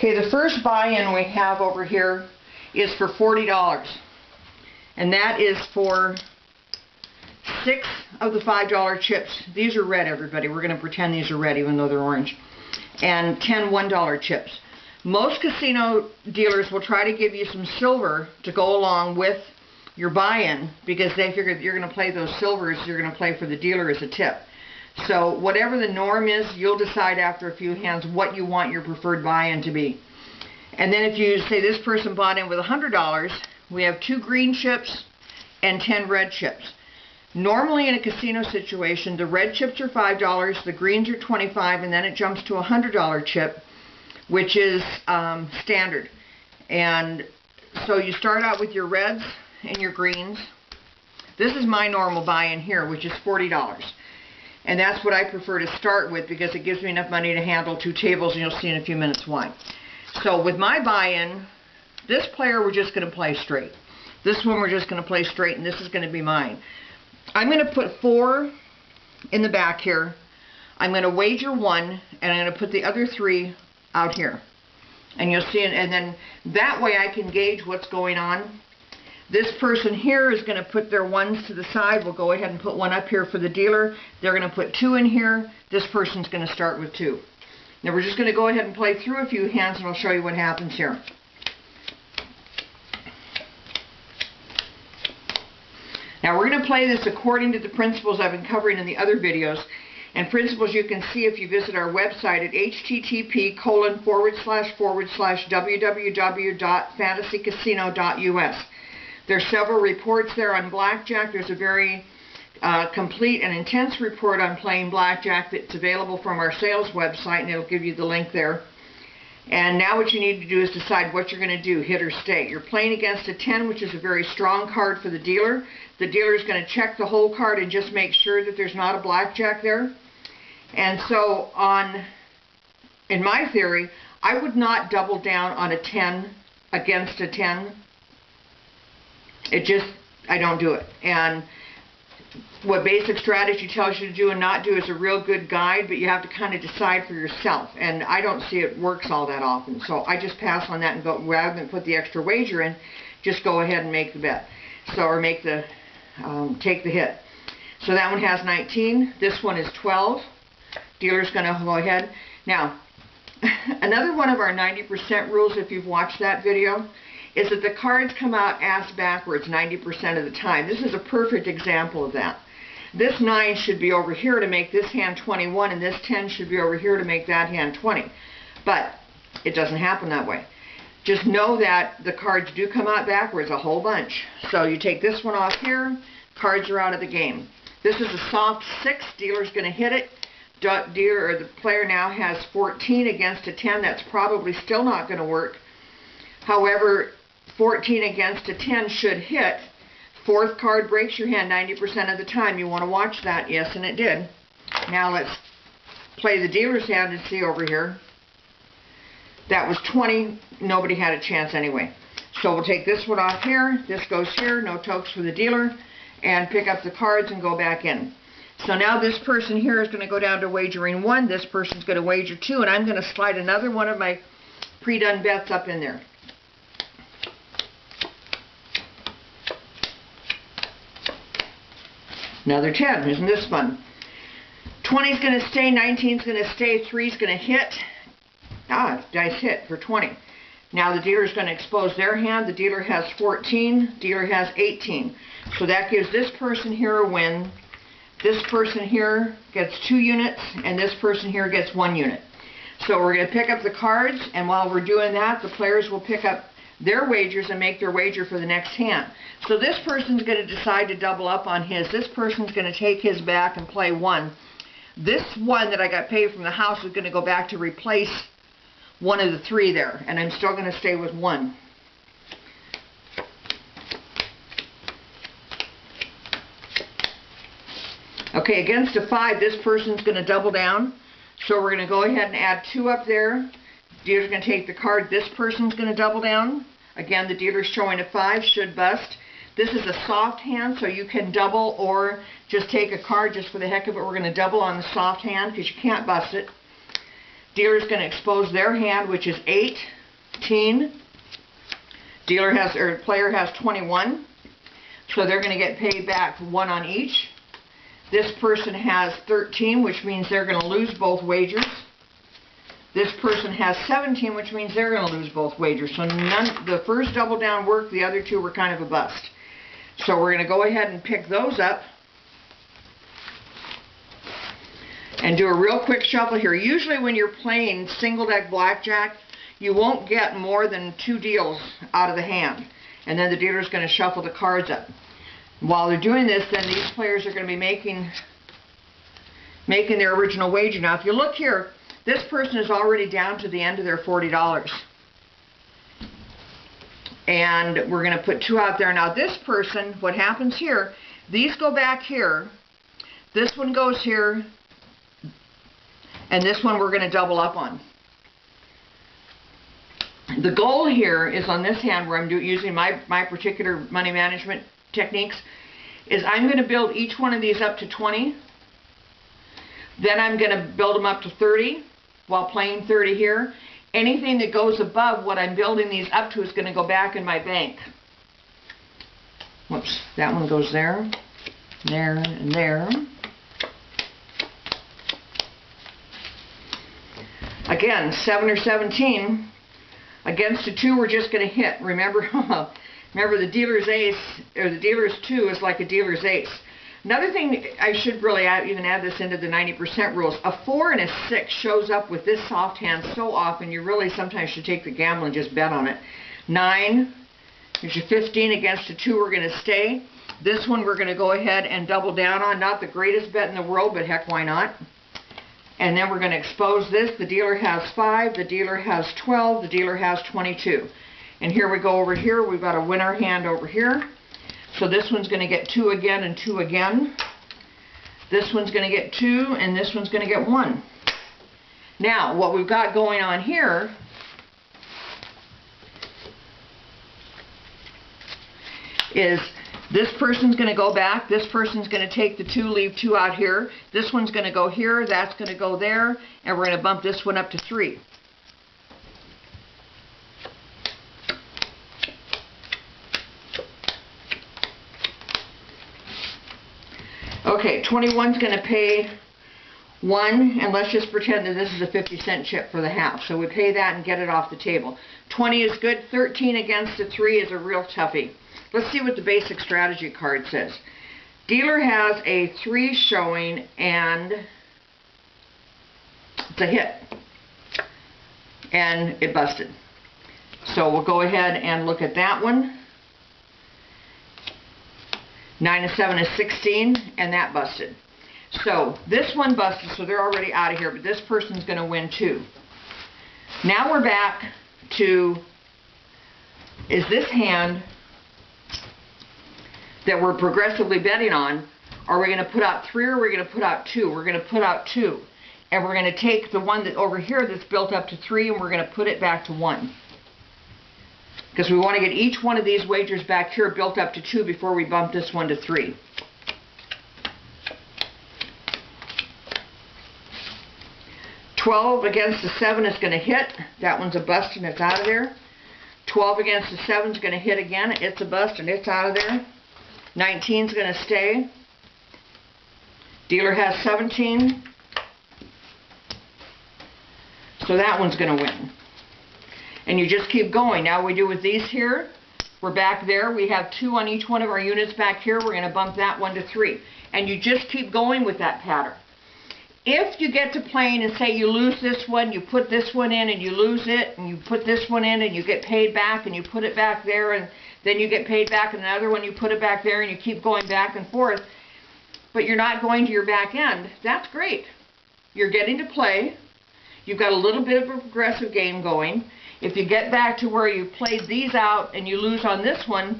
Okay, the first buy-in we have over here is for $40. And that is for 6 of the $5 chips. These are red, everybody. We're going to pretend these are red even though they're orange. And 10 $1 chips. Most casino dealers will try to give you some silver to go along with your buy-in because they figure you're going to play those silvers, you're going to play for the dealer as a tip. So whatever the norm is, you'll decide after a few hands what you want your preferred buy-in to be. And then if you say this person bought in with $100, we have 2 green chips and 10 red chips. Normally in a casino situation, the red chips are $5, the greens are $25, and then it jumps to a $100 chip, which is standard. And so you start out with your reds and your greens. This is my normal buy-in here, which is $40. And that's what I prefer to start with because it gives me enough money to handle 2 tables, and you'll see in a few minutes why. So with my buy-in, this player we're just going to play straight. This one we're just going to play straight, and this is going to be mine. I'm going to put 4 in the back here. I'm going to wager 1, and I'm going to put the other 3 out here. And you'll see, and then that way I can gauge what's going on. This person here is going to put their 1s to the side. We'll go ahead and put 1 up here for the dealer. They're going to put 2 in here. This person's going to start with 2. Now we're just going to go ahead and play through a few hands, and I'll show you what happens here. Now we're going to play this according to the principles I've been covering in the other videos. And principles you can see if you visit our website at http://www.fantasycasino.us. There's several reports there on blackjack. There's a very complete and intense report on playing blackjack that's available from our sales website, and it'll give you the link there. And now what you need to do is decide what you're going to do, hit or stay. You're playing against a 10, which is a very strong card for the dealer. The dealer is going to check the whole card and just make sure that there's not a blackjack there. And so in my theory, I would not double down on a 10 against a 10. I don't do it. And what basic strategy tells you to do and not do is a real good guide, but you have to kind of decide for yourself. And I don't see it works all that often. So I just pass on that and go, rather than put the extra wager in, just go ahead and make the bet. So, or make the, take the hit. So that one has 19. This one is 12. Dealer's going to go ahead. Now, another one of our 90% rules, if you've watched that video, is that the cards come out ass backwards 90% of the time. This is a perfect example of that. This 9 should be over here to make this hand 21, and this 10 should be over here to make that hand 20. But it doesn't happen that way. Just know that the cards do come out backwards a whole bunch. So you take this one off here, cards are out of the game. This is a soft 6, dealer's going to hit it. Dealer, or the player now has 14 against a 10. That's probably still not going to work. However, 14 against a 10 should hit. 4th card breaks your hand 90% of the time. You want to watch that. Yes, and it did. Now let's play the dealer's hand and see over here. That was 20. Nobody had a chance anyway. So we'll take this one off here. This goes here. No tokes for the dealer. And pick up the cards and go back in. So now this person here is going to go down to wagering 1. This person's going to wager 2. And I'm going to slide another one of my pre-done bets up in there. Another 10. Isn't this fun? 20 is going to stay. 19 is going to stay. 3 is going to hit. Dice hit for 20. Now the dealer is going to expose their hand. The dealer has 14. Dealer has 18. So that gives this person here a win. This person here gets 2 units, and this person here gets 1 unit. So we're going to pick up the cards, and while we're doing that, the players will pick up their wagers and make their wager for the next hand. So this person's going to decide to double up on his. This person's going to take his back and play 1. This 1 that I got paid from the house is going to go back to replace one of the 3 there, and I'm still going to stay with 1. Okay, against a 5, this person's going to double down. So we're going to go ahead and add 2 up there. Dealer's going to take the card. This person's going to double down. Again, the dealer's showing a 5, should bust. This is a soft hand, so you can double or just take a card just for the heck of it. We're going to double on the soft hand because you can't bust it. Dealer's going to expose their hand, which is 18. Player has 21. So they're going to get paid back 1 on each. This person has 13, which means they're going to lose both wagers. This person has 17, which means they're going to lose both wagers. So the first double down worked, the other two were kind of a bust. So we're going to go ahead and pick those up and do a real quick shuffle here. Usually when you're playing single deck blackjack, you won't get more than 2 deals out of the hand. And then the dealer's going to shuffle the cards up. While they're doing this, then these players are going to be making their original wager. Now if you look here, this person is already down to the end of their $40. And we're going to put 2 out there. Now this person, what happens here, these go back here, this one goes here, and this one we're going to double up on. The goal here is on this hand where I'm using my particular money management techniques, is I'm going to build each one of these up to 20. Then I'm going to build them up to 30 while playing 30 here. Anything that goes above what I'm building these up to is going to go back in my bank. Whoops, that one goes there, there, and there. Again, 7 or 17. Against a 2, we're just going to hit. Remember, the dealer's ace, or the dealer's 2 is like a dealer's ace. Another thing, I should really even add this into the 90% rules. A 4 and a 6 shows up with this soft hand so often, you really sometimes should take the gamble and just bet on it. 9, there's your 15 against a 2, we're going to stay. This one we're going to go ahead and double down on. Not the greatest bet in the world, but heck, why not? And then we're going to expose this. The dealer has 5, the dealer has 12, the dealer has 22. And here we go over here, we've got a winner hand over here. So this one's going to get 2 again and 2 again. This one's going to get 2 and this one's going to get 1. Now, what we've got going on here is this person's going to go back, this person's going to take the 2, leave 2 out here, this one's going to go here, that's going to go there, and we're going to bump this one up to 3. Okay, 21's going to pay 1, and let's just pretend that this is a 50-cent chip for the half. So we pay that and get it off the table. 20 is good. 13 against a 3 is a real toughie. Let's see what the basic strategy card says. Dealer has a 3 showing, and it's a hit. And it busted. So we'll go ahead and look at that one. 9 and 7 is 16, and that busted. So this one busted, so they're already out of here, but this person's going to win 2. Now we're back to, is this hand that we're progressively betting on, are we going to put out 3 or are we going to put out 2? We're going to put out 2. And we're going to take the one that over here that's built up to 3 and we're going to put it back to 1. Because we want to get each one of these wagers back here built up to 2 before we bump this one to 3. $12 against the 7 is going to hit. That one's a bust and it's out of there. 12 against the 7 is going to hit again. It's a bust and it's out of there. 19 is going to stay. Dealer has 17. So that one's going to win. And you just keep going. Now we do with these here. We're back there. We have 2 on each one of our units back here. We're going to bump that one to 3. And you just keep going with that pattern. If you get to playing and say you lose this one, you put this one in and you lose it, and you put this one in and you get paid back and you put it back there and then you get paid back, and another one you put it back there and you keep going back and forth, but you're not going to your back end, that's great. You're getting to play. You've got a little bit of a progressive game going. If you get back to where you played these out and you lose on this one,